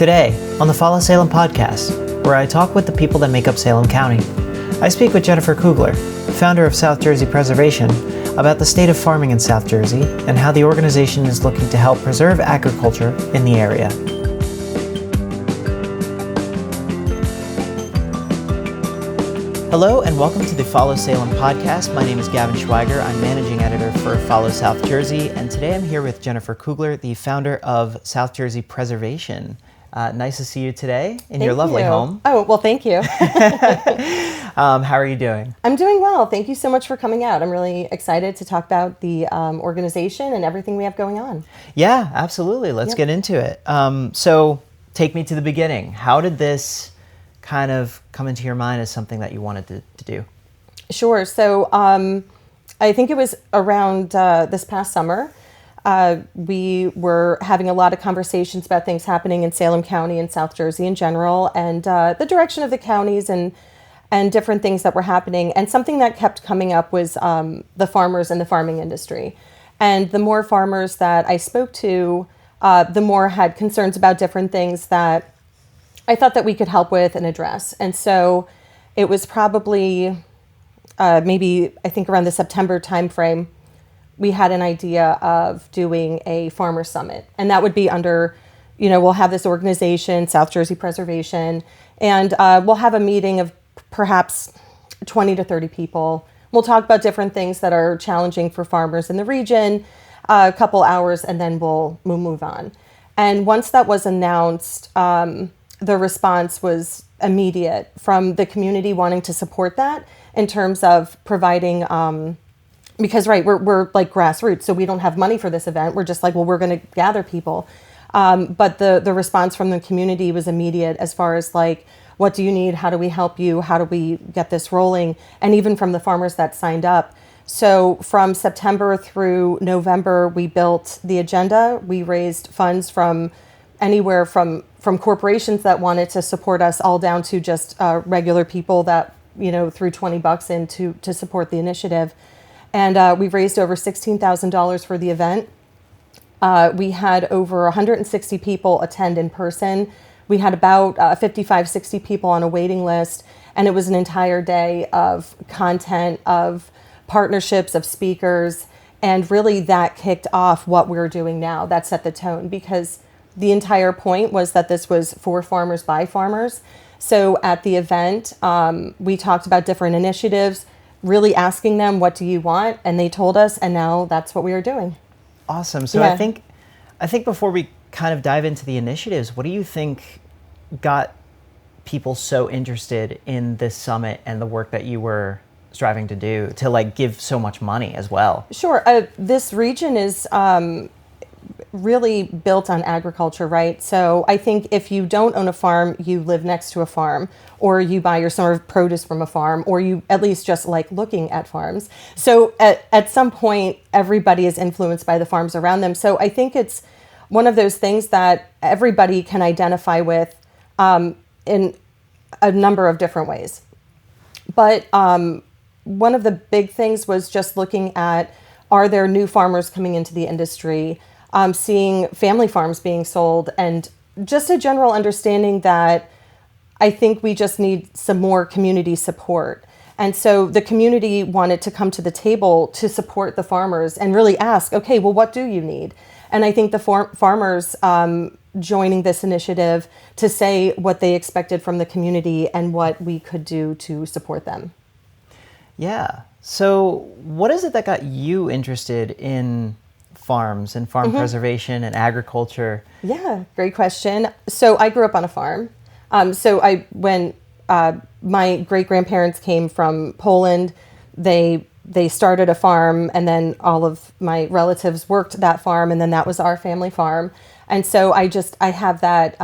Today, on the Follow Salem podcast, where I talk with the people that make up Salem County, I speak with Jennifer Kugler, founder of South Jersey Preservation, about the state of farming in South Jersey and how the organization is looking to help preserve agriculture in the area. Hello and welcome to the Follow Salem podcast. My name is Gavin Schweiger. I'm managing editor for Follow South Jersey, and today I'm here with Jennifer Kugler, the founder of South Jersey Preservation. Nice to see you today in your lovely home. Oh, well, thank you. How are you doing? I'm doing well. Thank you so much for coming out. I'm really excited to talk about the organization and everything we have going on. Yeah, absolutely. Let's get into it. So take me to the beginning. How did this kind of come into your mind as something that you wanted to do? Sure. So I think it was around this past summer. We were having a lot of conversations about things happening in Salem County and South Jersey in general, and the direction of the counties and different things that were happening. And something that kept coming up was the farmers and the farming industry. And the more farmers that I spoke to, the more had concerns about different things that I thought that we could help with and address. And so it was probably maybe, I think around the September timeframe, we had an idea of doing a farmer summit. And that would be under, we'll have this organization, South Jersey Preservation, and we'll have a meeting of perhaps 20 to 30 people. We'll talk about different things that are challenging for farmers in the region, a couple hours, and then we'll move on. And once that was announced, the response was immediate from the community wanting to support that in terms of providing because we're like grassroots, so we don't have money for this event. We're just like, well, we're going to gather people. But the response from the community was immediate as far as like, what do you need? How do we help you? How do we get this rolling? And even from the farmers that signed up. So from September through November, we built the agenda. We raised funds from anywhere from corporations that wanted to support us all down to just regular people that, threw $20 in to support the initiative. And we've raised over $16,000 for the event. We had over 160 people attend in person. We had about 55, 60 people on a waiting list. And it was an entire day of content, of partnerships, of speakers. And really that kicked off what we're doing now. That set the tone because the entire point was that this was for farmers by farmers. So at the event, we talked about different initiatives, really asking them, what do you want? And they told us, and now that's what we are doing. Awesome. So yeah. I think before we kind of dive into the initiatives, what do you think got people so interested in this summit and the work that you were striving to do to like give so much money as well? Sure. This region is really built on agriculture, right? So I think if you don't own a farm, you live next to a farm, or you buy your summer produce from a farm, or you at least just like looking at farms. So at some point, everybody is influenced by the farms around them. So I think it's one of those things that everybody can identify with in a number of different ways. But one of the big things was just looking at, are there new farmers coming into the industry? Seeing family farms being sold, and just a general understanding that I think we just need some more community support. And so the community wanted to come to the table to support the farmers and really ask, okay, well, what do you need? And I think the farmers joining this initiative to say what they expected from the community and what we could do to support them. Yeah. So what is it that got you interested in farms and farm preservation and agriculture? Yeah, great question. So I grew up on a farm. When my great-grandparents came from Poland, they started a farm, and then all of my relatives worked that farm, and then that was our family farm. And so I have that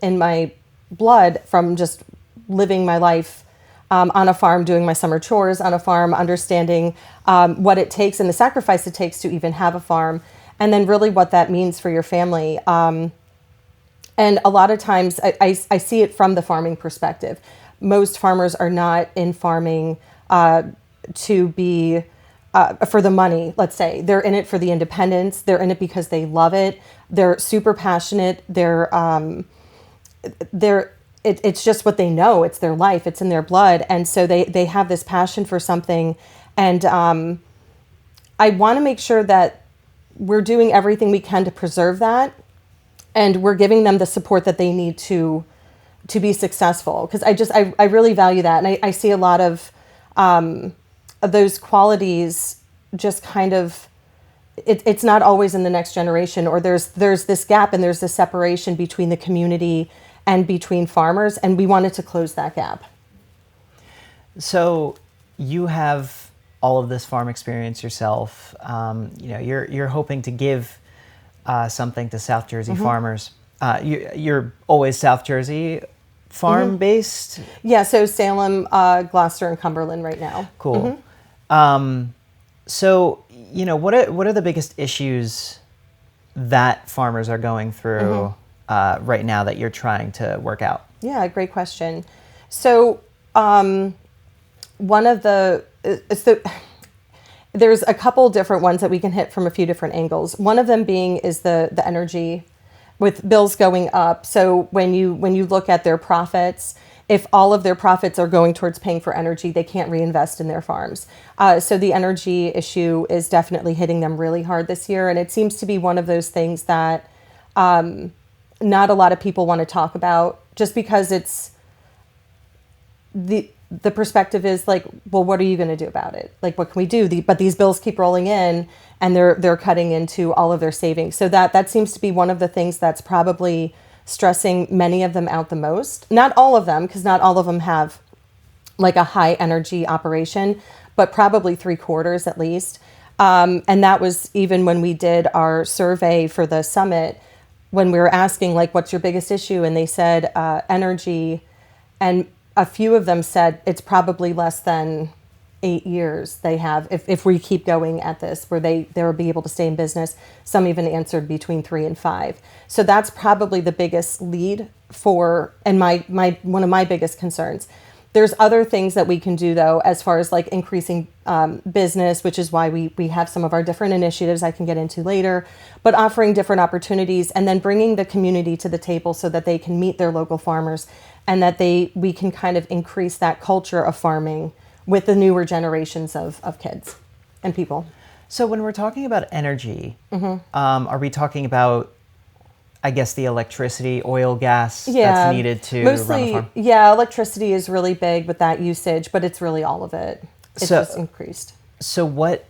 in my blood from just living my life on a farm, doing my summer chores on a farm, understanding what it takes and the sacrifice it takes to even have a farm, and then really what that means for your family. And a lot of times I see it from the farming perspective. Most farmers are not in farming to be for the money, let's say. They're in it for the independence. They're in it because they love it. They're super passionate. They're it's just what they know. It's their life. It's in their blood. And so they have this passion for something. And I want to make sure that we're doing everything we can to preserve that. And we're giving them the support that they need to be successful. Because I really value that. And I see a lot of those qualities just kind of, it's not always in the next generation, or there's this gap and there's this separation between the community and between farmers, and we wanted to close that gap. So you have all of this farm experience yourself. You're hoping to give something to South Jersey farmers. You're always South Jersey farm based? Yeah, so Salem, Gloucester, and Cumberland right now. Cool. So, what are the biggest issues that farmers are going through right now that you're trying to work out? Yeah, great question. So, there's a couple different ones that we can hit from a few different angles. One of them being is the energy, with bills going up. So when you look at their profits, if all of their profits are going towards paying for energy, they can't reinvest in their farms. So the energy issue is definitely hitting them really hard this year. And it seems to be one of those things that not a lot of people want to talk about, just because it's the perspective is like, well, what are you going to do about it? Like, what can we do? But these bills keep rolling in, and they're cutting into all of their savings. So that seems to be one of the things that's probably stressing many of them out the most. Not all of them, because not all of them have like a high energy operation, but probably 3/4 at least. And that was even when we did our survey for the summit, when we were asking, like, what's your biggest issue? And they said energy. And a few of them said it's probably less than 8 years they have, if we keep going at this, where they will be able to stay in business. Some even answered between 3 and 5. So that's probably the biggest lead for, and my one of my biggest concerns. There's other things that we can do, though, as far as like increasing business, which is why we have some of our different initiatives I can get into later, but offering different opportunities and then bringing the community to the table so that they can meet their local farmers, and that we can kind of increase that culture of farming with the newer generations of kids and people. So when we're talking about energy, are we talking about, I guess, the electricity, oil, gas that's needed to run the farm? Yeah, electricity is really big with that usage, but it's really all of it. It's just increased. So what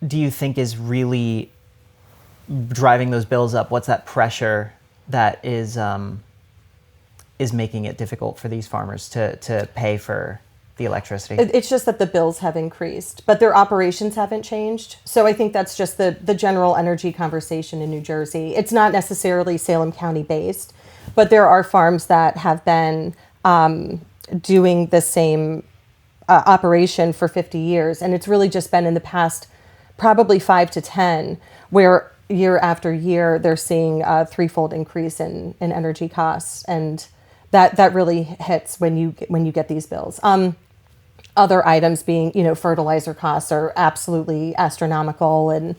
do you think is really driving those bills up? What's that pressure that is making it difficult for these farmers to pay for the electricity? It's just that the bills have increased, but their operations haven't changed. So I think that's just the general energy conversation in New Jersey. It's not necessarily Salem County based, but there are farms that have been doing the same operation for 50 years. And it's really just been in the past probably 5 to 10 where year after year they're seeing a threefold increase in energy costs. And that really hits when you get these bills. Other items being, fertilizer costs are absolutely astronomical, and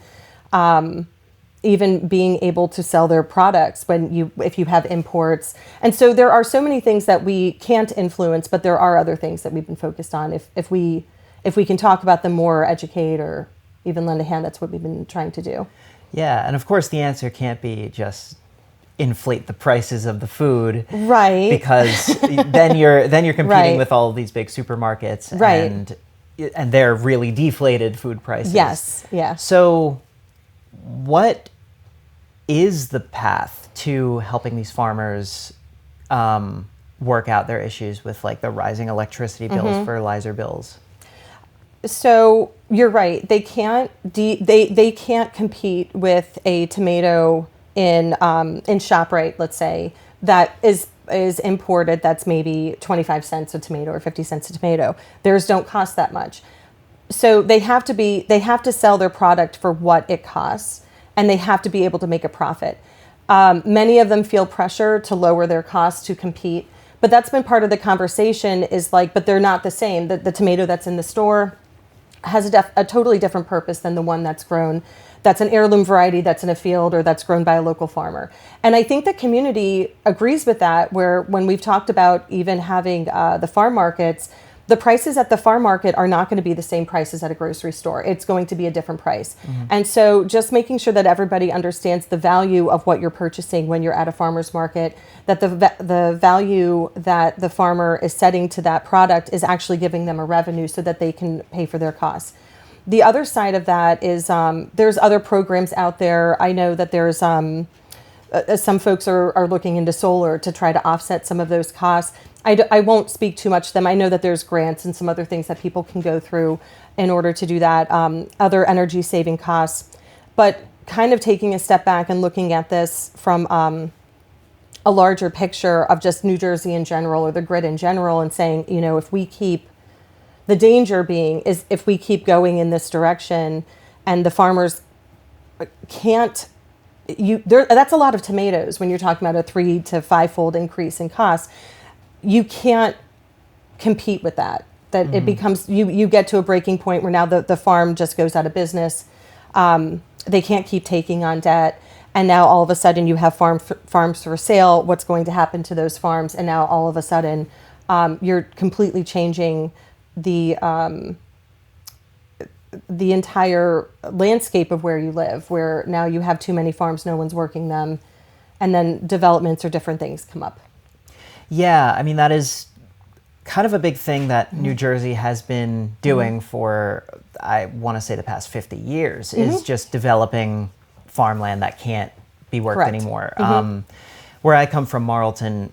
even being able to sell their products if you have imports. And so there are so many things that we can't influence, but there are other things that we've been focused on. If we can talk about them more, or educate, or even lend a hand, that's what we've been trying to do. Yeah, and of course the answer can't be just inflate the prices of the food, right? Because then you're competing right. with all of these big supermarkets, right? And they're really deflated food prices. Yes, yeah. So, what is the path to helping these farmers work out their issues with like the rising electricity bills, fertilizer bills? So you're right. They can't they can't compete with a tomato in ShopRite, let's say, that is imported, that's maybe 25 cents a tomato or 50 cents a tomato. Theirs don't cost that much. So they have to sell their product for what it costs, and they have to be able to make a profit. Many of them feel pressure to lower their costs to compete, but that's been part of the conversation, is like, but they're not the same. The tomato that's in the store has a totally different purpose than the one that's an heirloom variety that's in a field or that's grown by a local farmer. And I think the community agrees with that, where when we've talked about even having the farm markets, the prices at the farm market are not going to be the same prices at a grocery store. It's going to be a different price. And so just making sure that everybody understands the value of what you're purchasing when you're at a farmer's market, that the value that the farmer is setting to that product is actually giving them a revenue so that they can pay for their costs. The other side of that is there's other programs out there. I know that there's some folks are looking into solar to try to offset some of those costs. I won't speak too much to them. I know that there's grants and some other things that people can go through in order to do that, other energy saving costs. But kind of taking a step back and looking at this from a larger picture of just New Jersey in general, or the grid in general, and saying, the danger being is if we keep going in this direction and the farmers can't, that's a lot of tomatoes when you're talking about a 3 to 5-fold increase in cost. You can't compete with that. It becomes, you get to a breaking point where now the farm just goes out of business. They can't keep taking on debt. And now all of a sudden you have farms for sale. What's going to happen to those farms? And now all of a sudden you're completely changing the entire landscape of where you live, where now you have too many farms, no one's working them, and then developments or different things come up. Yeah, I mean, that is kind of a big thing that New Jersey has been doing for, I want to say, the past 50 years, is just developing farmland that can't be worked anymore. Where I come from, Marlton,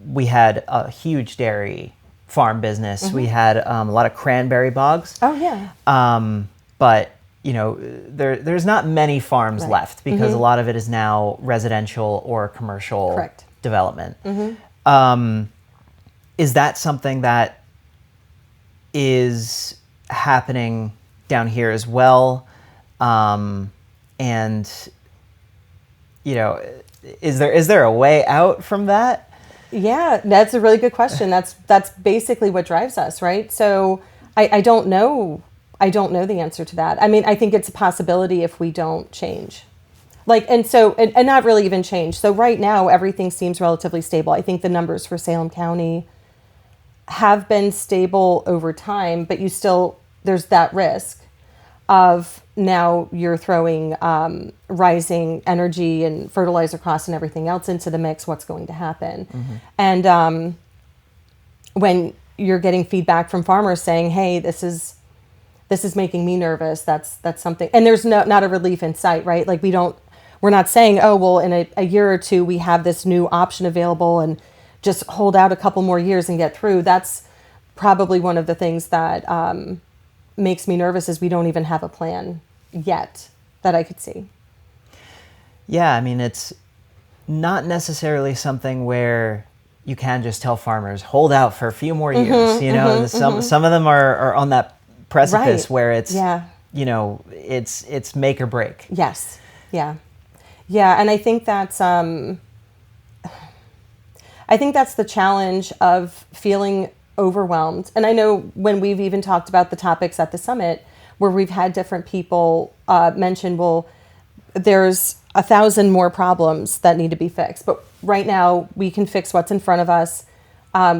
we had a huge dairy farm business. We had a lot of cranberry bogs. Oh, yeah. But, there's not many farms left because a lot of it is now residential or commercial development. Is that something that is happening down here as well? And, is there a way out from that? Yeah, that's a really good question. That's basically what drives us, right? So I don't know. I don't know the answer to that. I mean, I think it's a possibility if we don't change. And not really even change. So right now, everything seems relatively stable. I think the numbers for Salem County have been stable over time, but there's that risk of now you're throwing rising energy and fertilizer costs and everything else into the mix. What's going to happen? And when you're getting feedback from farmers saying, "Hey, this is making me nervous," that's something. And there's not a relief in sight, right? Like we're not saying, "Oh, well, in a year or two we have this new option available and just hold out a couple more years and get through." That's probably one of the things that makes me nervous, is we don't even have a plan yet that I could see. Yeah, I mean, it's not necessarily something where you can just tell farmers, hold out for a few more years. Some of them are on that precipice where it's, it's make or break. Yes. Yeah. Yeah. And I think that's the challenge of feeling overwhelmed. And I know when we've even talked about the topics at the summit, where we've had different people mention, well, there's 1,000 more problems that need to be fixed. But right now we can fix what's in front of us.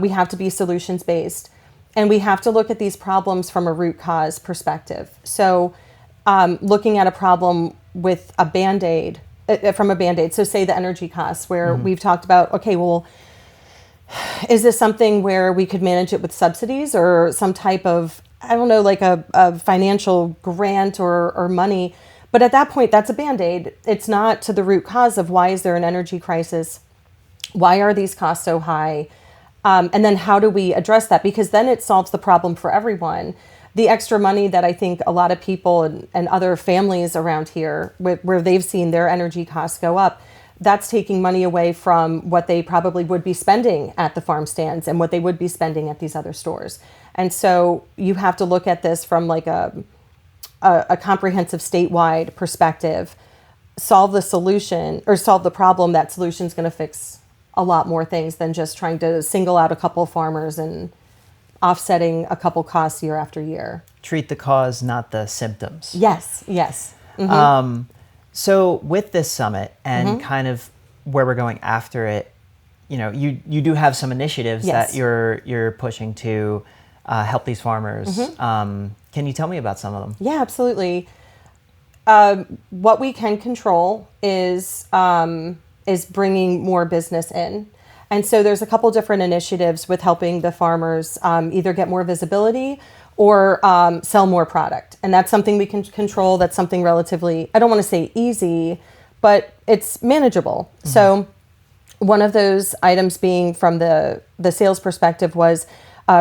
We have to be solutions based, and we have to look at these problems from a root cause perspective. So looking at a problem with a Band-Aid, from a Band-Aid. So say the energy costs, where we've talked about, okay, well, is this something where we could manage it with subsidies or some type of, I don't know, like a financial grant or money? But at that point, that's a Band-Aid. It's not to the root cause of why is there an energy crisis? Why are these costs so high? And then how do we address that? Because then it solves the problem for everyone. The extra money that I think a lot of people and other families around here, where they've seen their energy costs go up, that's taking money away from what they probably would be spending at the farm stands and what they would be spending at these other stores. And so you have to look at this from like a comprehensive statewide perspective, solve the solution or solve the problem. That solution is going to fix a lot more things than just trying to single out a couple of farmers and offsetting a couple costs year after year. Treat the cause, not the symptoms. Yes, yes. Mm-hmm. So with this summit and kind of where we're going after it, you do have some initiatives that you're pushing to help these farmers. Can you tell me about some of them? Yeah, absolutely. What we can control is bringing more business in. And so there's a couple different initiatives with helping the farmers either get more visibility or sell more product. And that's something we can control. That's something relatively, I don't want to say easy, but it's manageable. So one of those items being from the sales perspective was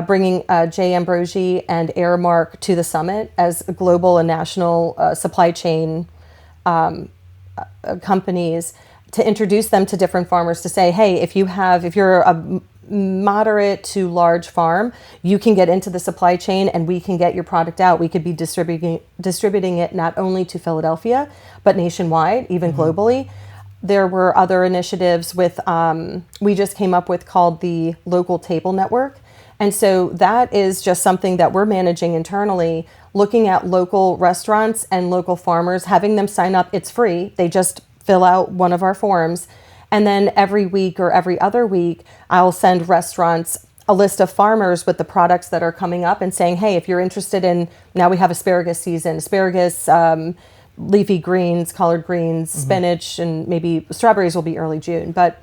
bringing J. Ambrosi and Aramark to the summit as global and national supply chain companies, to introduce them to different farmers, to say, hey, if you're a moderate to large farm, you can get into the supply chain and we can get your product out. We could be distributing it not only to Philadelphia, but nationwide, even globally. There were other initiatives with, we just came up with, called the Local Table Network. And so that is just something that we're managing internally, looking at local restaurants and local farmers, having them sign up. It's free. They just fill out one of our forms. And then every week or every other week, I'll send restaurants a list of farmers with the products that are coming up and saying, hey, if you're interested in, now we have asparagus season, leafy greens, collard greens, spinach, and maybe strawberries will be early June. But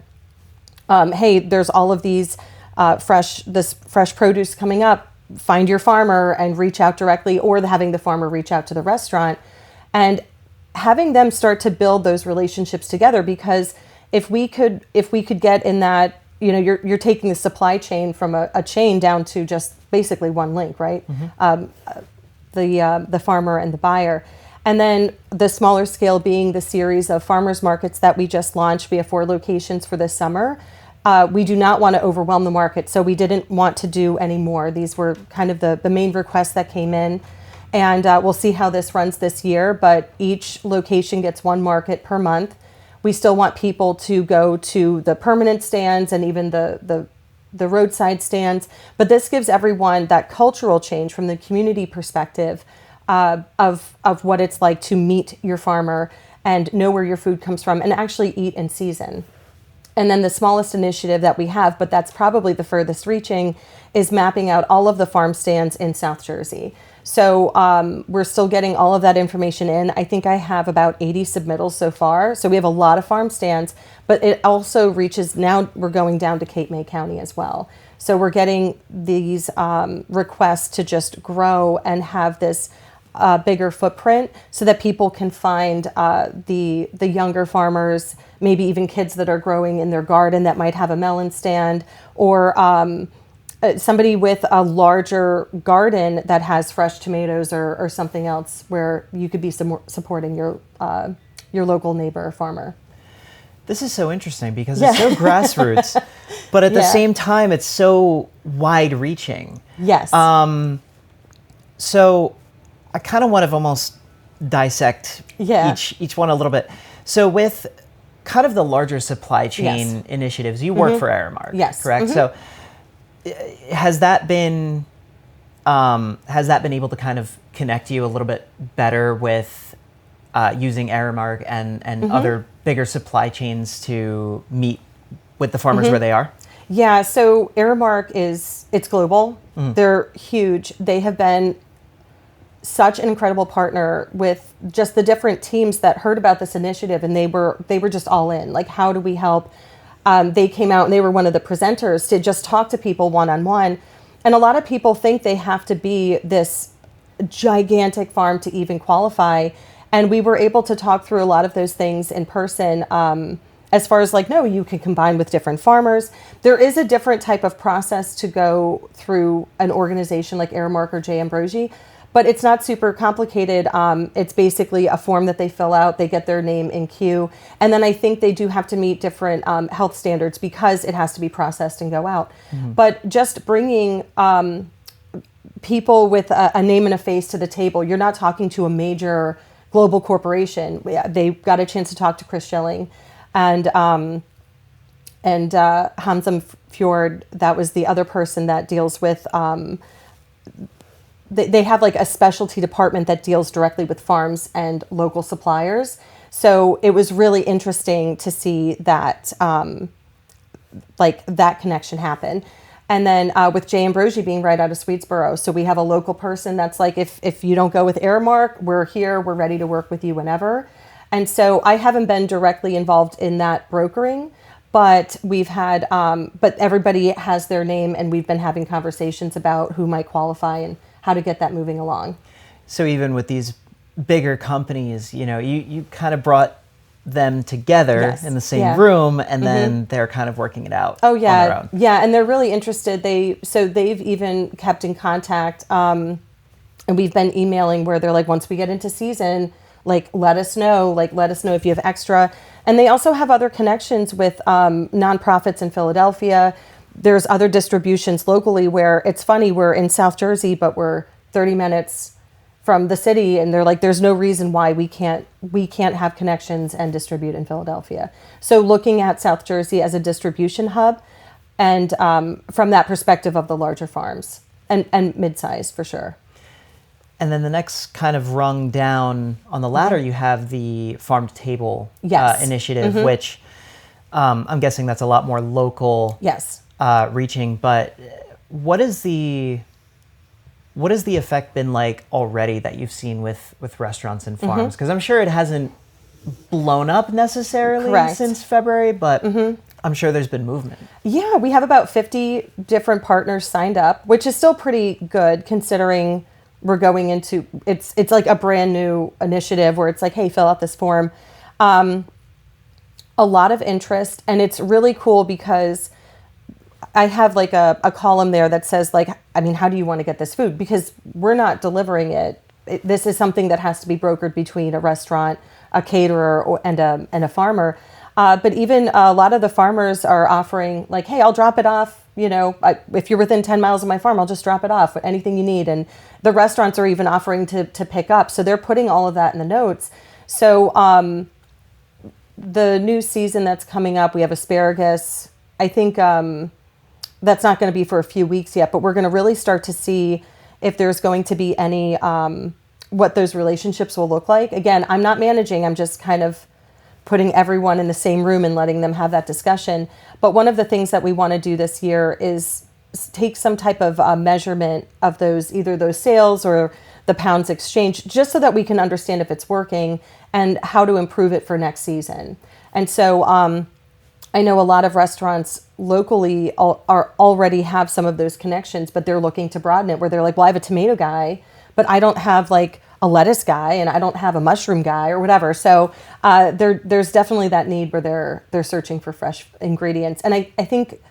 hey, there's all of these fresh produce coming up. Find your farmer and reach out directly, or having the farmer reach out to the restaurant and having them start to build those relationships together. Because if we could get in that, you're taking the supply chain from a chain down to just basically one link, right? The farmer and the buyer. And then the smaller scale being the series of farmers markets that we just launched. We have 4 locations for this summer. We do not want to overwhelm the market, so we didn't want to do any more. These were kind of the main requests that came in. And we'll see how this runs this year, but each location gets 1 market per month. We still want people to go to the permanent stands and even the roadside stands, but this gives everyone that cultural change from the community perspective of what it's like to meet your farmer and know where your food comes from and actually eat in season. And then the smallest initiative that we have, but that's probably the furthest reaching, is mapping out all of the farm stands in South Jersey. So we're still getting all of that information in. I think I have about 80 submittals so far. So we have a lot of farm stands, but it also reaches, now we're going down to Cape May County as well. So we're getting these requests to just grow and have this bigger footprint so that people can find the younger farmers, maybe even kids that are growing in their garden that might have a melon stand, or somebody with a larger garden that has fresh tomatoes or something else, where you could be supporting your local neighbor or farmer. This is so interesting because it's so grassroots, but at the same time, it's so wide-reaching. Yes. So I kind of want to almost dissect each one a little bit. So with kind of the larger supply chain initiatives, you work for Aramark, correct? So has that been able to kind of connect you a little bit better with using Aramark and other bigger supply chains to meet with the farmers where they are? Yeah, so Aramark it's global. They're huge. They have been such an incredible partner with just the different teams that heard about this initiative, and they were just all in. Like, how do we help? They came out and they were one of the presenters to just talk to people one-on-one. And a lot of people think they have to be this gigantic farm to even qualify. And we were able to talk through a lot of those things in person, as far as like, no, you can combine with different farmers. There is a different type of process to go through an organization like Aramark or J. Ambrosi, but it's not super complicated. It's basically a form that they fill out. They get their name in queue. And then I think they do have to meet different health standards because it has to be processed and go out. But just bringing people with a name and a face to the table, you're not talking to a major global corporation. They got a chance to talk to Chris Schilling and Hamza Fjord, that was the other person that deals with, they have like a specialty department that deals directly with farms and local suppliers. So it was really interesting to see that, like that connection happen. And then with Jay Ambrosi being right out of Swedesboro. So we have a local person that's like, if you don't go with Aramark, we're here, we're ready to work with you whenever. And so I haven't been directly involved in that brokering, but we've had, but everybody has their name, and we've been having conversations about who might qualify and how to get that moving along. So even with these bigger companies, you kind of brought them together in the same room, and then they're kind of working it out on their own. Yeah, and they're really interested. They've even kept in contact, and we've been emailing where they're like, once we get into season, like let us know if you have extra. And they also have other connections with nonprofits in Philadelphia. There's other distributions locally where it's funny, we're in South Jersey, but we're 30 minutes from the city, and they're like, there's no reason why we can't have connections and distribute in Philadelphia. So looking at South Jersey as a distribution hub, and from that perspective of the larger farms and mid-size for sure. And then the next kind of rung down on the ladder, you have the farm to table initiative, which I'm guessing that's a lot more local reaching. But what is the effect been like already that you've seen with restaurants and farms? Because I'm sure it hasn't blown up necessarily since February, but I'm sure there's been movement. Yeah, we have about 50 different partners signed up, which is still pretty good considering we're going into, it's like a brand new initiative where it's like, hey, fill out this form. A lot of interest, and it's really cool because I have like a column there that says like, I mean, how do you want to get this food? Because we're not delivering it. This is something that has to be brokered between a restaurant, a caterer, and a farmer. But even a lot of the farmers are offering like, hey, I'll drop it off. If you're within 10 miles of my farm, I'll just drop it off, anything you need. And the restaurants are even offering to pick up. So they're putting all of that in the notes. So the new season that's coming up, we have asparagus. I think that's not going to be for a few weeks yet, but we're going to really start to see if there's going to be any, what those relationships will look like. Again, I'm not managing, I'm just kind of putting everyone in the same room and letting them have that discussion. But one of the things that we want to do this year is take some type of measurement of either those sales or the pounds exchange, just so that we can understand if it's working and how to improve it for next season. And so I know a lot of restaurants locally already have some of those connections, but they're looking to broaden it, where they're like, well, I have a tomato guy, but I don't have like a lettuce guy, and I don't have a mushroom guy or whatever. So there's definitely that need where they're searching for fresh ingredients. And I think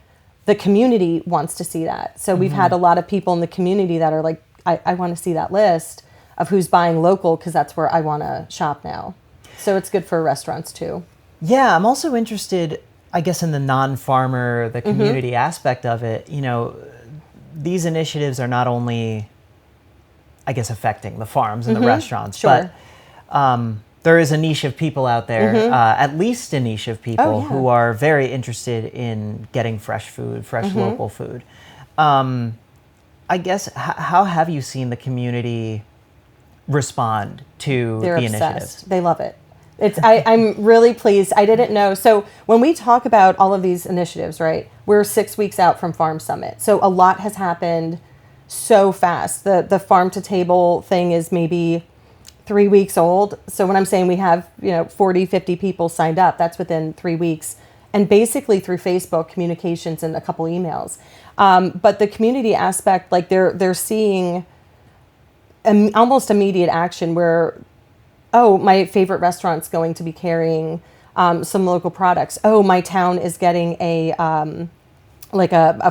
the community wants to see that. So we've had a lot of people in the community that are like, I want to see that list of who's buying local, because that's where I want to shop now. So it's good for restaurants too. Yeah, I'm also interested, I guess, in the non-farmer, the community aspect of it. These initiatives are not only, I guess, affecting the farms and the restaurants, but there is a niche of people out there, at least a niche of people who are very interested in getting fresh food, fresh local food. I guess, how have you seen the community respond to They're the obsessed. initiatives? They love it. I'm really pleased. I didn't know. So when we talk about all of these initiatives, right, we're 6 weeks out from Farm Summit. So a lot has happened so fast. The farm to table thing is maybe 3 weeks old. So when I'm saying we have 40, 50 people signed up, that's within 3 weeks, and basically through Facebook communications and a couple emails. But the community aspect, like they're seeing almost immediate action where, oh, my favorite restaurant's going to be carrying some local products. Oh, my town is getting a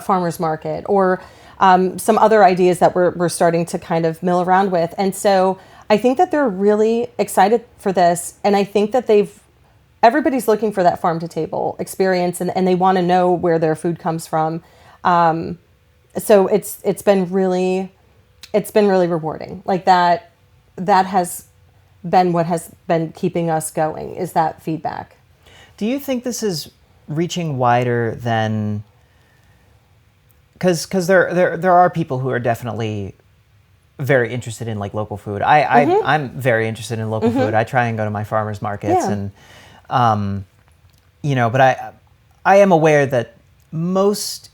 farmer's market, or some other ideas that we're starting to kind of mill around with. And so I think that they're really excited for this. And I think that everybody's looking for that farm to table experience, and they want to know where their food comes from. So it's been really rewarding. Like that has been what has been keeping us going, is that feedback. Do you think this is reaching wider than because there are people who are definitely very interested in like local food. I'm very interested in local food. I try and go to my farmers markets and but I am aware that most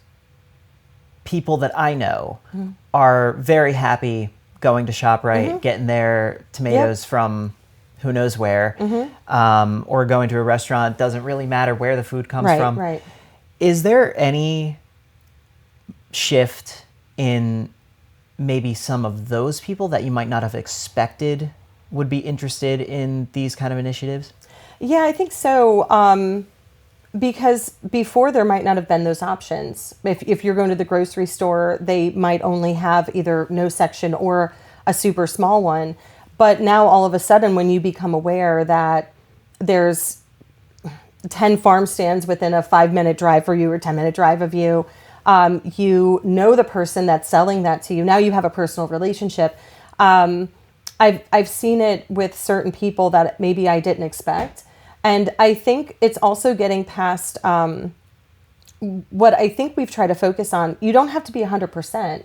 people that I know are very happy going to ShopRite, getting their tomatoes from who knows where, or going to a restaurant. Doesn't really matter where the food comes from. Right. Is there any shift in maybe some of those people that you might not have expected would be interested in these kind of initiatives? Yeah, I think so. Because before there might not have been those options. If you're going to the grocery store, they might only have either no section or a super small one. But now all of a sudden, when you become aware that there's 10 farm stands within a 5-minute drive for you or 10-minute drive of you, you know the person that's selling that to you. Now you have a personal relationship. I've seen it with certain people that maybe I didn't expect. And I think it's also getting past what I think we've tried to focus on. You don't have to be 100%.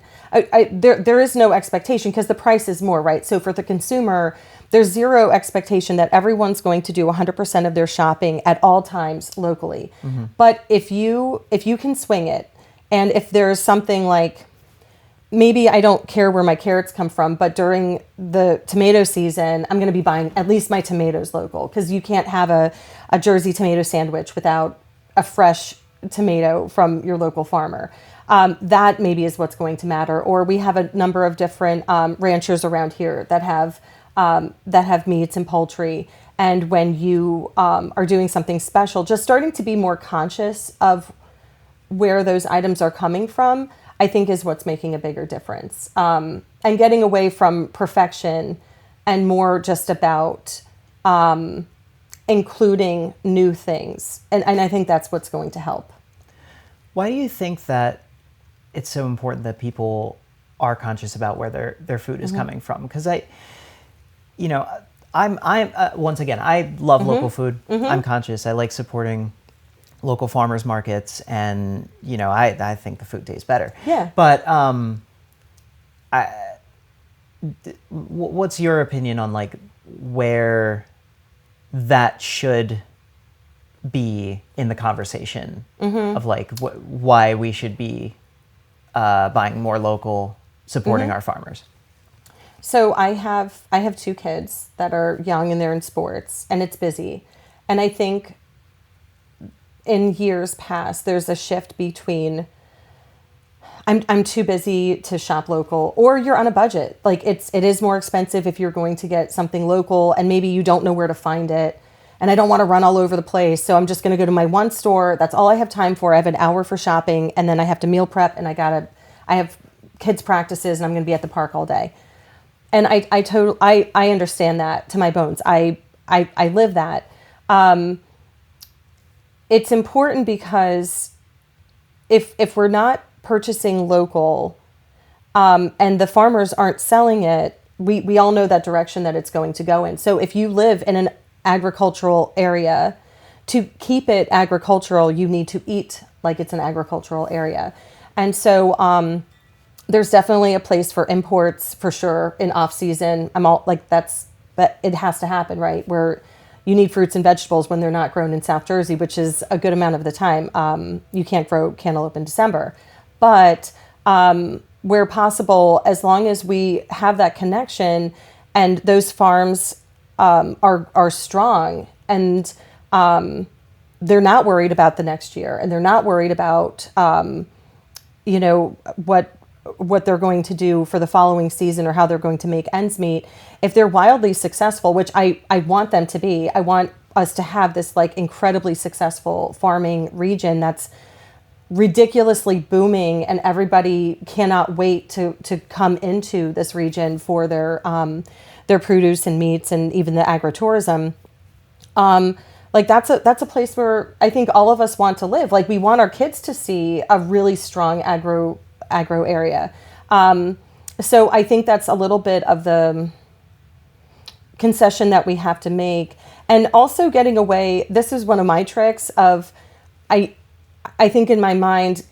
There is no expectation because the price is more, right? So for the consumer, there's zero expectation that everyone's going to do 100% of their shopping at all times locally. But if you can swing it, and if there's something like, maybe I don't care where my carrots come from, but during the tomato season, I'm going to be buying at least my tomatoes local, because you can't have a Jersey tomato sandwich without a fresh tomato from your local farmer. That maybe is what's going to matter. Or we have a number of different ranchers around here that have meats and poultry. And when you are doing something special, just starting to be more conscious of where those items are coming from, I think is what's making a bigger difference. And getting away from perfection and more just about including new things. And I think that's what's going to help. Why do you think that it's so important that people are conscious about where their food is coming from? Because I'm once again, I love local food. I'm conscious. I like supporting local farmers markets, and I think the food tastes better. Yeah. But what's your opinion on like where that should be in the conversation of like why we should be buying more local, supporting our farmers? So I have 2 kids that are young and they're in sports, and it's busy, and I think in years past, there's a shift between I'm too busy to shop local, or you're on a budget. Like it is more expensive if you're going to get something local, and maybe you don't know where to find it. And I don't want to run all over the place, so I'm just going to go to my one store. That's all I have time for. I have an hour for shopping, and then I have to meal prep, and I have kids practices, and I'm going to be at the park all day. And I understand that to my bones. I live that. It's important because if we're not purchasing local and the farmers aren't selling it, we all know that direction that it's going to go in. So if you live in an agricultural area, to keep it agricultural, you need to eat like it's an agricultural area. And so there's definitely a place for imports for sure in off season. I'm all like, that it has to happen, right? Where you need fruits and vegetables when they're not grown in South Jersey, which is a good amount of the time. You can't grow cantaloupe in December. But where possible, as long as we have that connection and those farms are strong, and they're not worried about the next year, and they're not worried about, what they're going to do for the following season or how they're going to make ends meet. If they're wildly successful, which I want them to be, I want us to have this like incredibly successful farming region that's ridiculously booming, and everybody cannot wait to come into this region for their produce and meats and even the agritourism. Like that's a place where I think all of us want to live. Like we want our kids to see a really strong agro area. So I think that's a little bit of the concession that we have to make. And also getting away, this is one of my tricks of, I think in my mind,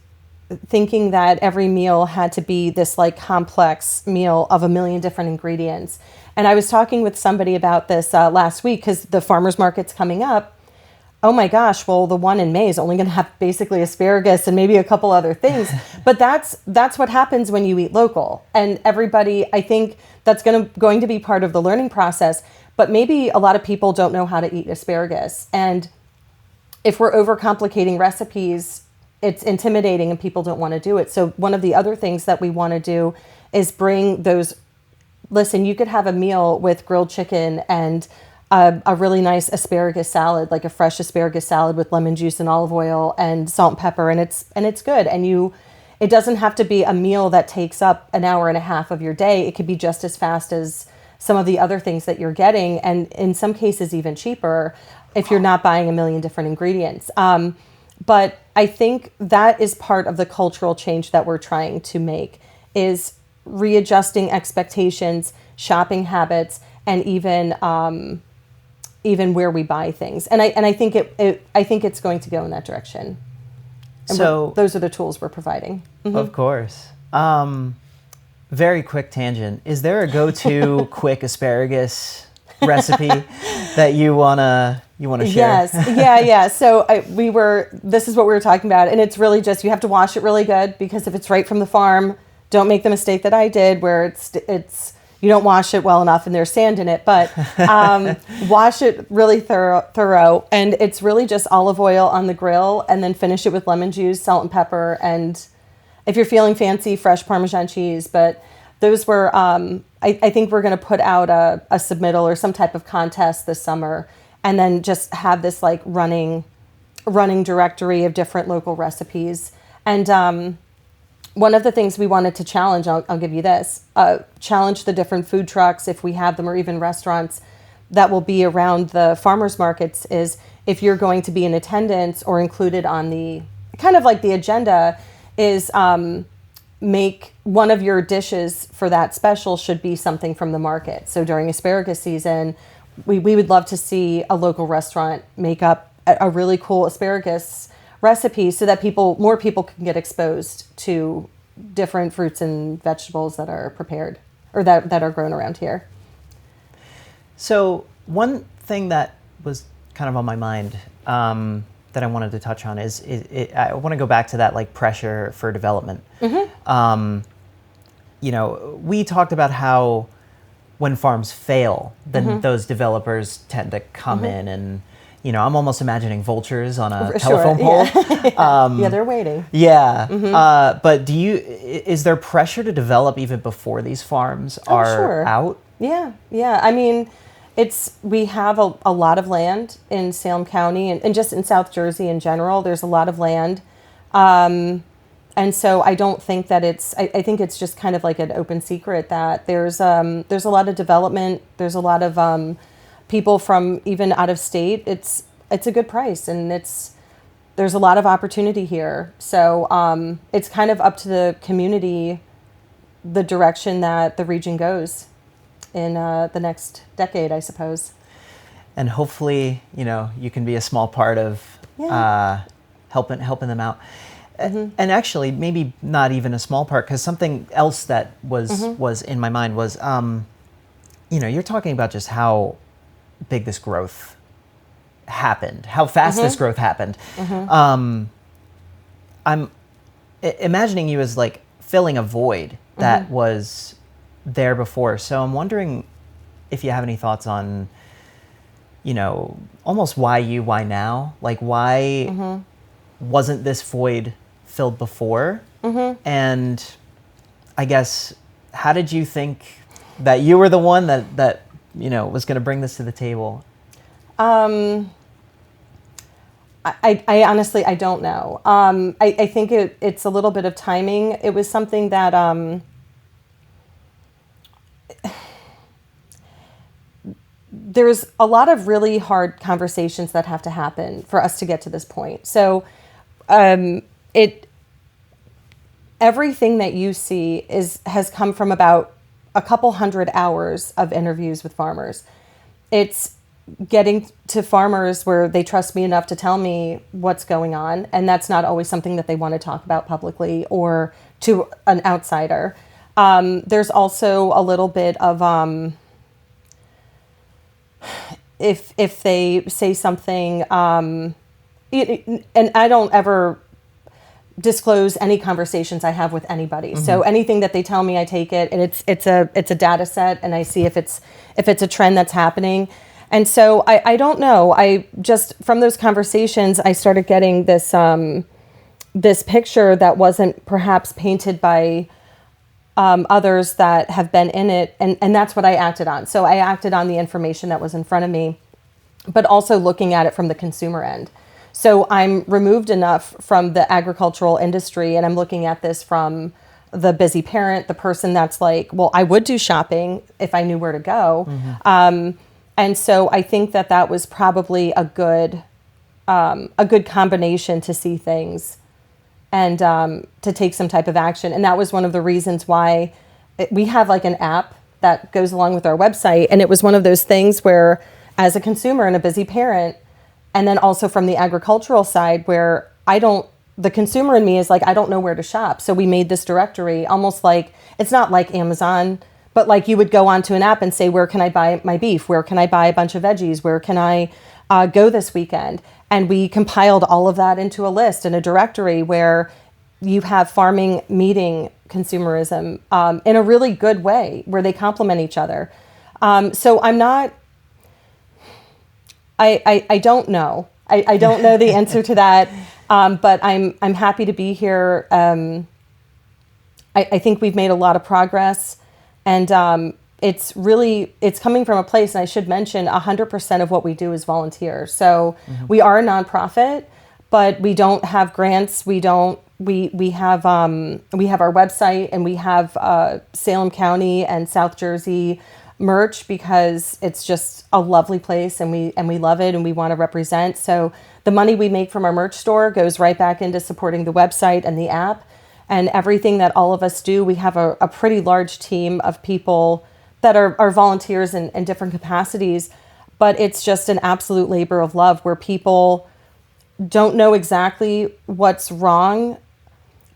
thinking that every meal had to be this like complex meal of a million different ingredients. And I was talking with somebody about this last week because the farmers market's coming up. Oh my gosh, well, the one in May is only going to have basically asparagus and maybe a couple other things. But that's what happens when you eat local. And everybody, I think that's going to be part of the learning process. But maybe a lot of people don't know how to eat asparagus. And if we're overcomplicating recipes, it's intimidating and people don't want to do it. So one of the other things that we want to do is bring those, listen, you could have a meal with grilled chicken and a really nice asparagus salad, like a fresh asparagus salad with lemon juice and olive oil and salt and pepper, and it's good. And it doesn't have to be a meal that takes up an hour and a half of your day. It could be just as fast as some of the other things that you're getting, and in some cases even cheaper if you're not buying a million different ingredients. But I think that is part of the cultural change that we're trying to make, is readjusting expectations, shopping habits, and even where we buy things. And I think I think it's going to go in that direction. And so those are the tools we're providing. Mm-hmm. Of course. Very quick tangent. Is there a go-to quick asparagus recipe that you wanna share? Yes. Yeah. So this is what we were talking about, and it's really just, you have to wash it really good, because if it's right from the farm, don't make the mistake that I did where it's you don't wash it well enough and there's sand in it, but wash it really thorough. And it's really just olive oil on the grill, and then finish it with lemon juice, salt and pepper, and if you're feeling fancy, fresh Parmesan cheese. But those were, I think we're going to put out a submittal or some type of contest this summer, and then just have this like running directory of different local recipes. And one of the things we wanted to challenge, I'll give you this, challenge the different food trucks, if we have them, or even restaurants that will be around the farmers markets, is if you're going to be in attendance or included on the kind of like the agenda, is make one of your dishes for that special should be something from the market. So during asparagus season, we would love to see a local restaurant make up a really cool asparagus recipe, so that more people can get exposed to different fruits and vegetables that are prepared, or that are grown around here. So one thing that was kind of on my mind that I wanted to touch on is I want to go back to that like pressure for development. Mm-hmm. We talked about how when farms fail, then mm-hmm. those developers tend to come mm-hmm. in and, I'm almost imagining vultures on a telephone pole. Yeah, they're waiting. Yeah. Mm-hmm. But is there pressure to develop even before these farms are out? Yeah. I mean, we have a lot of land in Salem County and just in South Jersey in general. There's a lot of land. And so I don't think that I think it's just kind of like an open secret that there's a lot of development. There's a lot of people from even out of state. It's a good price, and there's a lot of opportunity here. So it's kind of up to the community, the direction that the region goes in the next decade, I suppose. And hopefully, you can be a small part of helping them out. Mm-hmm. And actually, maybe not even a small part, because something else that was in my mind was, you're talking about just how big this growth happened, how fast mm-hmm. this growth happened. Mm-hmm. I'm imagining you as like filling a void that mm-hmm. was there before. So I'm wondering if you have any thoughts on, almost why now? Like, why mm-hmm. wasn't this void filled before? Mm-hmm. And I guess, how did you think that you were the one that was going to bring this to the table? I honestly, I don't know. I think it's a little bit of timing. It was something that there's a lot of really hard conversations that have to happen for us to get to this point. So everything that you see has come from about a couple hundred hours of interviews with farmers. It's getting to farmers where they trust me enough to tell me what's going on. And that's not always something that they want to talk about publicly or to an outsider. There's also a little bit of, if they say something, and I don't ever disclose any conversations I have with anybody. Mm-hmm. So anything that they tell me, I take it, and it's a data set, and I see if it's a trend that's happening. And so I don't know. I just, from those conversations, I started getting this this picture that wasn't perhaps painted by others that have been in it, and that's what I acted on. So I acted on the information that was in front of me, but also looking at it from the consumer end. So I'm removed enough from the agricultural industry, and I'm looking at this from the busy parent, the person that's like, well, I would do shopping if I knew where to go. Mm-hmm. And so I think that was probably a good combination to see things and to take some type of action. And that was one of the reasons why we have like an app that goes along with our website. And it was one of those things where, as a consumer and a busy parent, and then also from the agricultural side, where the consumer in me is like, I don't know where to shop. So we made this directory, almost like, it's not like Amazon, but like you would go onto an app and say, where can I buy my beef? Where can I buy a bunch of veggies? Where can I go this weekend? And we compiled all of that into a list in a directory where you have farming meeting consumerism in a really good way, where they complement each other. So I'm not, I don't know. I don't know the answer to that, but I'm happy to be here. I think we've made a lot of progress, and it's coming from a place, and I should mention 100% of what we do is volunteer. So mm-hmm. we are a nonprofit, but we don't have grants. We have our website, and we have Salem County and South Jersey merch, because it's just a lovely place, and we love it, and we want to represent. So the money we make from our merch store goes right back into supporting the website and the app and everything that all of us do. We have a pretty large team of people that are volunteers in different capacities, but it's just an absolute labor of love, where people don't know exactly what's wrong,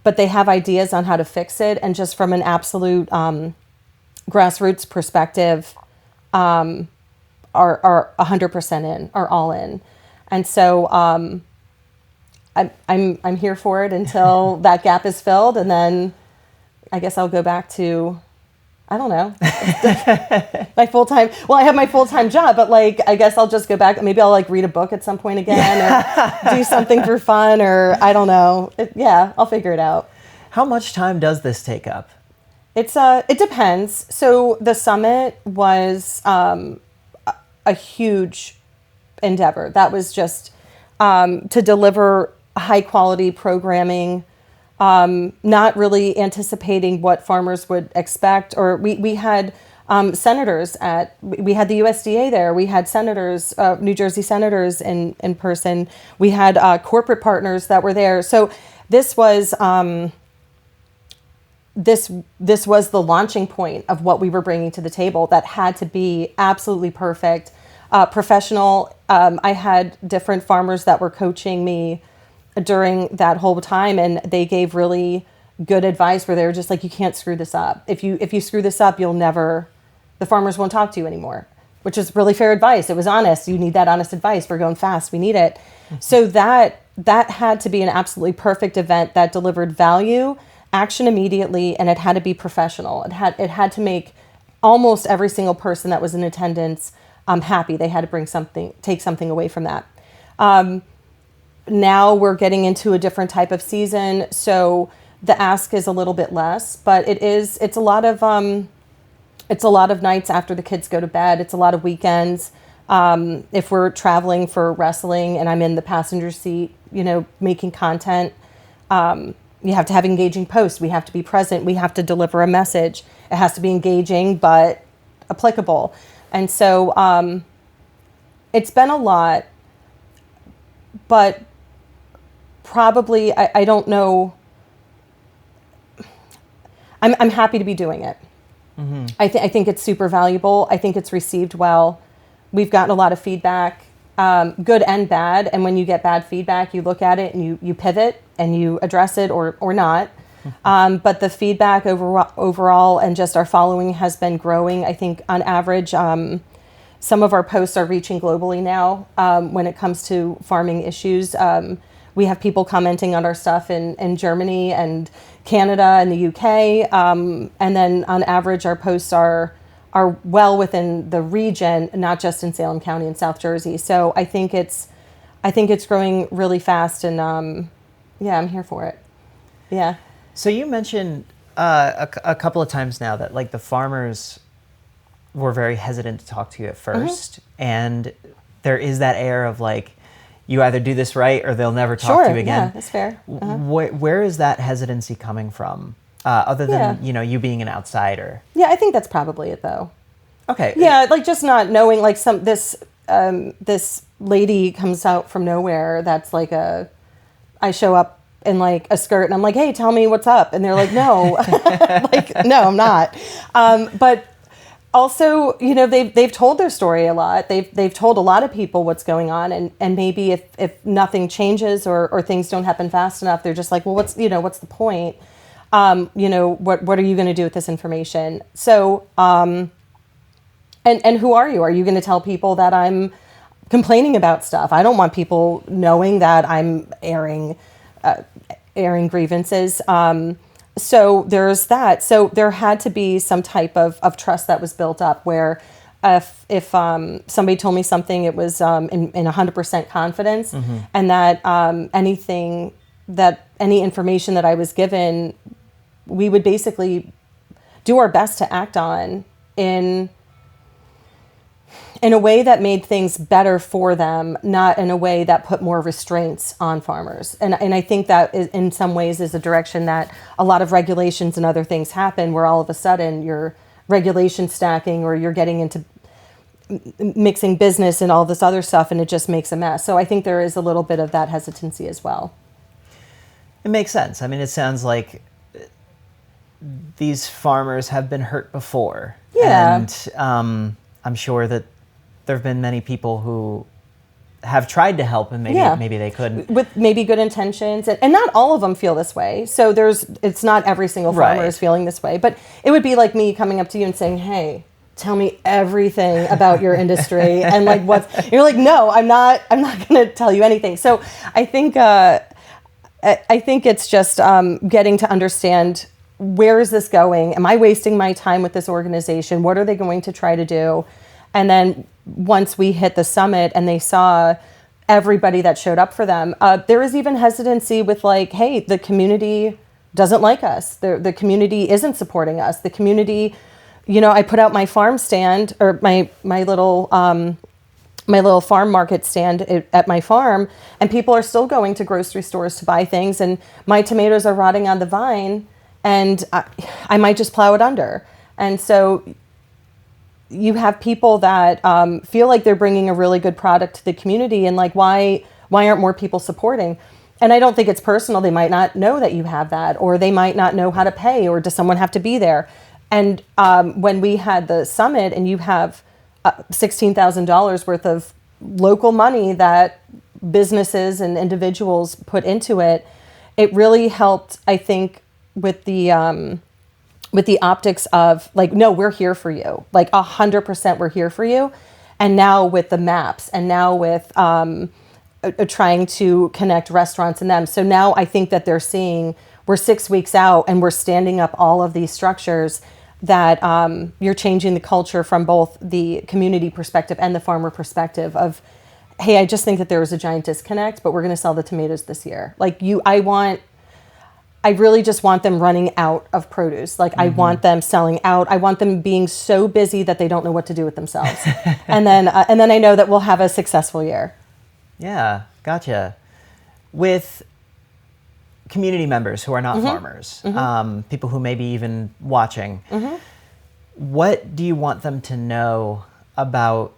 but they have ideas on how to fix it. And just from an absolute grassroots perspective, are 100% in, are all in. And so I'm here for it until that gap is filled, and then I guess I'll go back to, I don't know, my full-time. Well, I have my full-time job, but like, I guess I'll just go back. Maybe I'll like read a book at some point again, or do something for fun, or I don't know. I'll figure it out. How much time does this take up? It depends. So the summit was a huge endeavor. That was just to deliver high quality programming, not really anticipating what farmers would expect. Or we had senators we had the USDA there. We had senators, New Jersey senators in person. We had corporate partners that were there. So this was this was the launching point of what we were bringing to the table, that had to be absolutely perfect, professional. I had different farmers that were coaching me during that whole time, and they gave really good advice, where they were just like, you can't screw this up. If you screw this up, the farmers won't talk to you anymore, which is really fair advice. It was honest. You need that honest advice. We're going fast. We need it. Mm-hmm. So that had to be an absolutely perfect event that delivered value, action immediately, and it had to be professional. It had to make almost every single person that was in attendance happy. They had to take something away from that. Now we're getting into a different type of season, so the ask is a little bit less, but it's a lot of nights after the kids go to bed. It's a lot of weekends. If we're traveling for wrestling and I'm in the passenger seat, making content, you have to have engaging posts. We have to be present. We have to deliver a message. It has to be engaging but applicable. And so it's been a lot, but probably, I don't know. I'm happy to be doing it. Mm-hmm. I think it's super valuable. I think it's received well. We've gotten a lot of feedback, good and bad. And when you get bad feedback, you look at it and you pivot and you address it or not. But the feedback overall and just our following has been growing. I think on average, some of our posts are reaching globally now when it comes to farming issues. We have people commenting on our stuff in Germany and Canada and the UK. And then on average, our posts are well within the region, not just in Salem County and South Jersey. So I think it's growing really fast, and yeah, I'm here for it. Yeah. So you mentioned a couple of times now that like the farmers were very hesitant to talk to you at first, and there is that air of like, you either do this right or they'll never talk to you again. Yeah, that's fair. Where is that hesitancy coming from, other than you being an outsider? Yeah, I think that's probably it though. Okay. Yeah, like just not knowing, like this lady comes out from nowhere that's like I show up in like a skirt and I'm like, hey, tell me what's up. And they're like, no, like, no, I'm not. But also, they've told their story a lot. They've told a lot of people what's going on, and maybe if nothing changes or things don't happen fast enough, they're just like, well, what's the point? What are you going to do with this information? So, and who are you? Are you going to tell people that I'm complaining about stuff? I don't want people knowing that I'm airing grievances. So there's that. So there had to be some type of trust that was built up where if somebody told me something, it was in 100% confidence, and that any information that I was given, we would basically do our best to act on in a way that made things better for them, not in a way that put more restraints on farmers. And I think that in some ways is a direction that a lot of regulations and other things happen, where all of a sudden you're regulation stacking or you're getting into mixing business and all this other stuff, and it just makes a mess. So I think there is a little bit of that hesitancy as well. It makes sense. I mean, it sounds like these farmers have been hurt before. Yeah. And I'm sure that there have been many people who have tried to help, and maybe they couldn't. With maybe good intentions, and not all of them feel this way. So it's not every single farmer is feeling this way. But it would be like me coming up to you and saying, hey, tell me everything about your industry. And like you're like, no, I'm not going to tell you anything. So I think it's just getting to understand, where is this going? Am I wasting my time with this organization? What are they going to try to do? And then once we hit the summit and they saw everybody that showed up for them, there was even hesitancy with like, hey, the community doesn't like us. The community isn't supporting us. The community, I put out my farm stand, or my little farm market stand at my farm, and people are still going to grocery stores to buy things, and my tomatoes are rotting on the vine, and I might just plow it under. And so you have people that feel like they're bringing a really good product to the community, and like, why aren't more people supporting? And I don't think it's personal. They might not know that you have that, or they might not know how to pay, or does someone have to be there? And when we had the summit and you have $16,000 worth of local money that businesses and individuals put into it, it really helped, I think, with the optics of like, no, we're here for you. Like 100% we're here for you. And now with the maps, and now with trying to connect restaurants and them. So now I think that they're seeing, we're 6 weeks out and we're standing up all of these structures that you're changing the culture from both the community perspective and the farmer perspective of, hey, I just think that there was a giant disconnect, but we're going to sell the tomatoes this year. Like I really just want them running out of produce. Like I want them selling out. I want them being so busy that they don't know what to do with themselves. and then I know that we'll have a successful year. Yeah, gotcha. With community members who are not farmers, people who may be even watching, what do you want them to know about,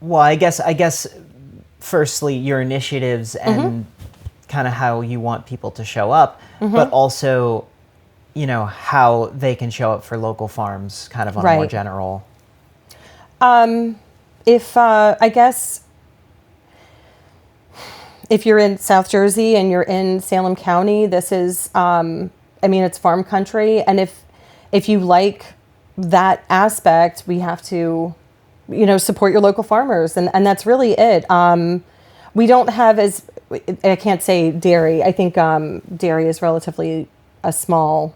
well, I guess firstly, your initiatives and kind of how you want people to show up, but also, how they can show up for local farms kind of on a more general. If I guess if you're in South Jersey and you're in Salem County, this is, it's farm country. And if you like that aspect, we have to, support your local farmers. And that's really it. We don't have I can't say dairy. I think dairy is relatively a small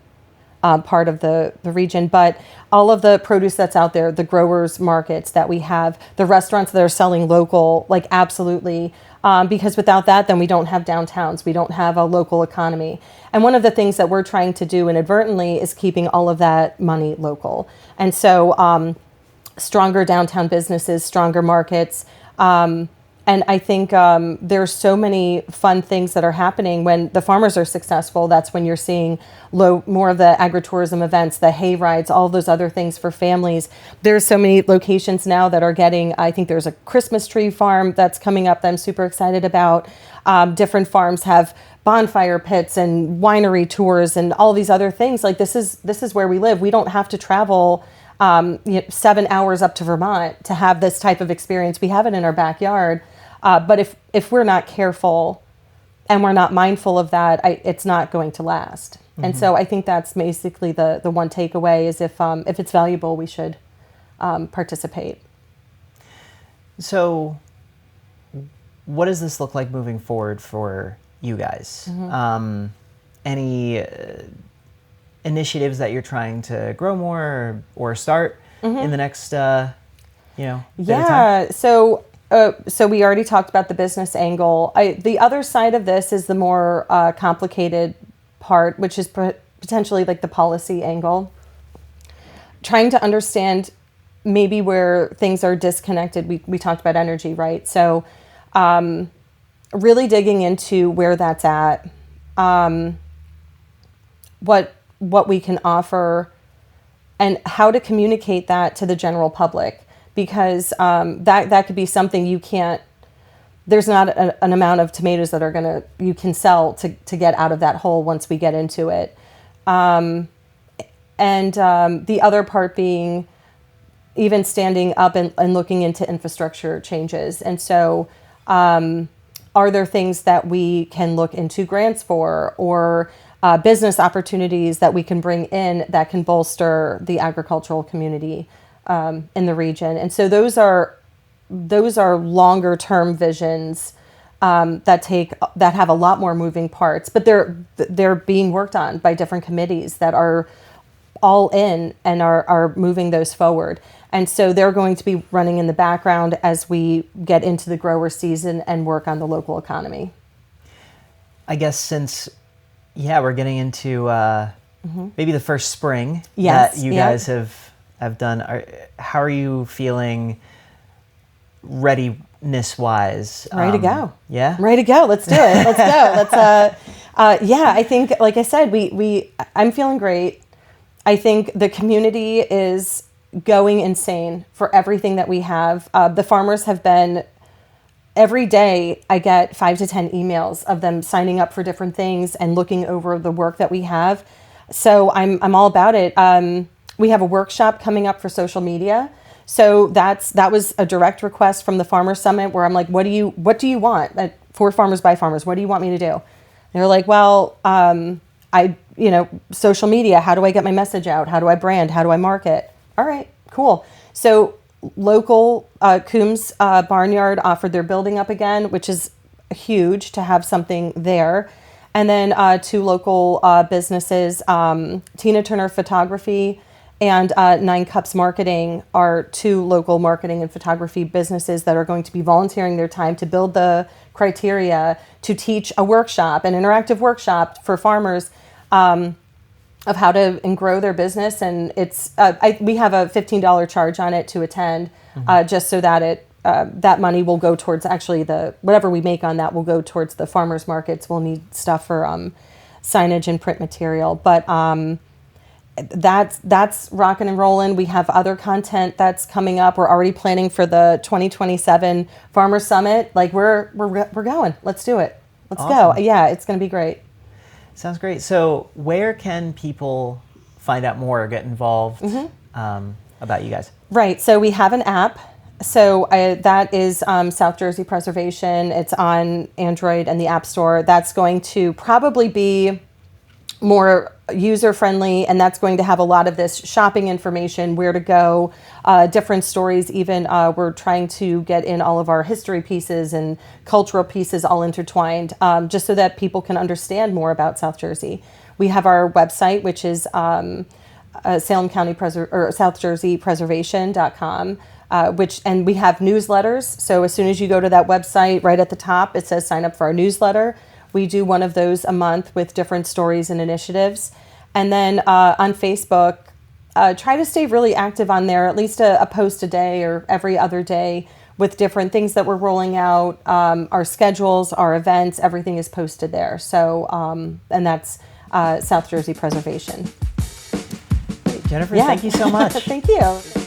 part of the region, but all of the produce that's out there, the growers markets that we have, the restaurants that are selling local, like absolutely, because without that, then we don't have downtowns, we don't have a local economy. And one of the things that we're trying to do inadvertently is keeping all of that money local. And so stronger downtown businesses, stronger markets, and I think there's so many fun things that are happening when the farmers are successful. That's when you're seeing more of the agritourism events, the hay rides, all those other things for families. There's so many locations now that are getting, I think there's a Christmas tree farm that's coming up that I'm super excited about. Different farms have bonfire pits and winery tours and all these other things. Like this is where we live. We don't have to travel 7 hours up to Vermont to have this type of experience. We have it in our backyard. But if we're not careful and we're not mindful of that, it's not going to last. Mm-hmm. And so I think that's basically the one takeaway is if it's valuable, we should participate. So what does this look like moving forward for you guys? Mm-hmm. Any initiatives that you're trying to grow more or start mm-hmm. in the next, bit of time? So we already talked about the business angle. The other side of this is the more complicated part, which is potentially like the policy angle. Trying to understand maybe where things are disconnected. We talked about energy, right? So really digging into where that's at, what we can offer, and how to communicate that to the general public. Because that could be something you can't, there's not an amount of tomatoes that you can sell to get out of that hole once we get into it. And the other part being even standing up and looking into infrastructure changes. And so are there things that we can look into grants for or business opportunities that we can bring in that can bolster the agricultural community in the region? And so those are longer term visions that have a lot more moving parts, but they're being worked on by different committees that are all in and are moving those forward. And so they're going to be running in the background as we get into the grower season and work on the local economy. I guess since we're getting into maybe the first spring yes, that you guys have done. How are you feeling readiness wise? Ready to go. Yeah? Ready to go. Let's do it. Let's go. I think, like I said, I'm feeling great. I think the community is going insane for everything that we have. The farmers have been, every day I get 5 to 10 emails of them signing up for different things and looking over the work that we have. So I'm all about it. We have a workshop coming up for social media. So that was a direct request from the Farmer Summit where I'm like, what do you want? For Farmers by Farmers, what do you want me to do? And they're like, well, social media, how do I get my message out? How do I brand? How do I market? All right, cool. So local Coombs Barnyard offered their building up again, which is huge to have something there. And then 2 local businesses, Tina Turner Photography and 9 Cups Marketing are 2 local marketing and photography businesses that are going to be volunteering their time to build the criteria to teach a workshop, an interactive workshop for farmers of how to grow their business. And it's we have a $15 charge on it to attend, just so that that money will go towards actually whatever we make on that will go towards the farmers markets. We'll need stuff for signage and print material, but that's rocking and rolling. We have other content that's coming up. We're already planning for the 2027 Farmer Summit. Like we're going. Let's do it. Let's Awesome. go. Yeah, it's going to be great. Sounds great. So where can people find out more or get involved about you guys. Right. So we have an app. So that is South Jersey Preservation. It's on Android and the App Store. That's going to probably be more user-friendly, and that's going to have a lot of this shopping information, where to go, different stories. Even we're trying to get in all of our history pieces and cultural pieces all intertwined, just so that people can understand more about South Jersey. We have our website, which is Salem County or SouthJerseyPreservation.com. And we have newsletters. So as soon as you go to that website, right at the top, it says sign up for our newsletter. We do one of those a month with different stories and initiatives. And then on Facebook, try to stay really active on there, at least a post a day or every other day with different things that we're rolling out. Our schedules, our events, everything is posted there. So, and that's South Jersey Preservation. Jennifer, thank you so much. Thank you.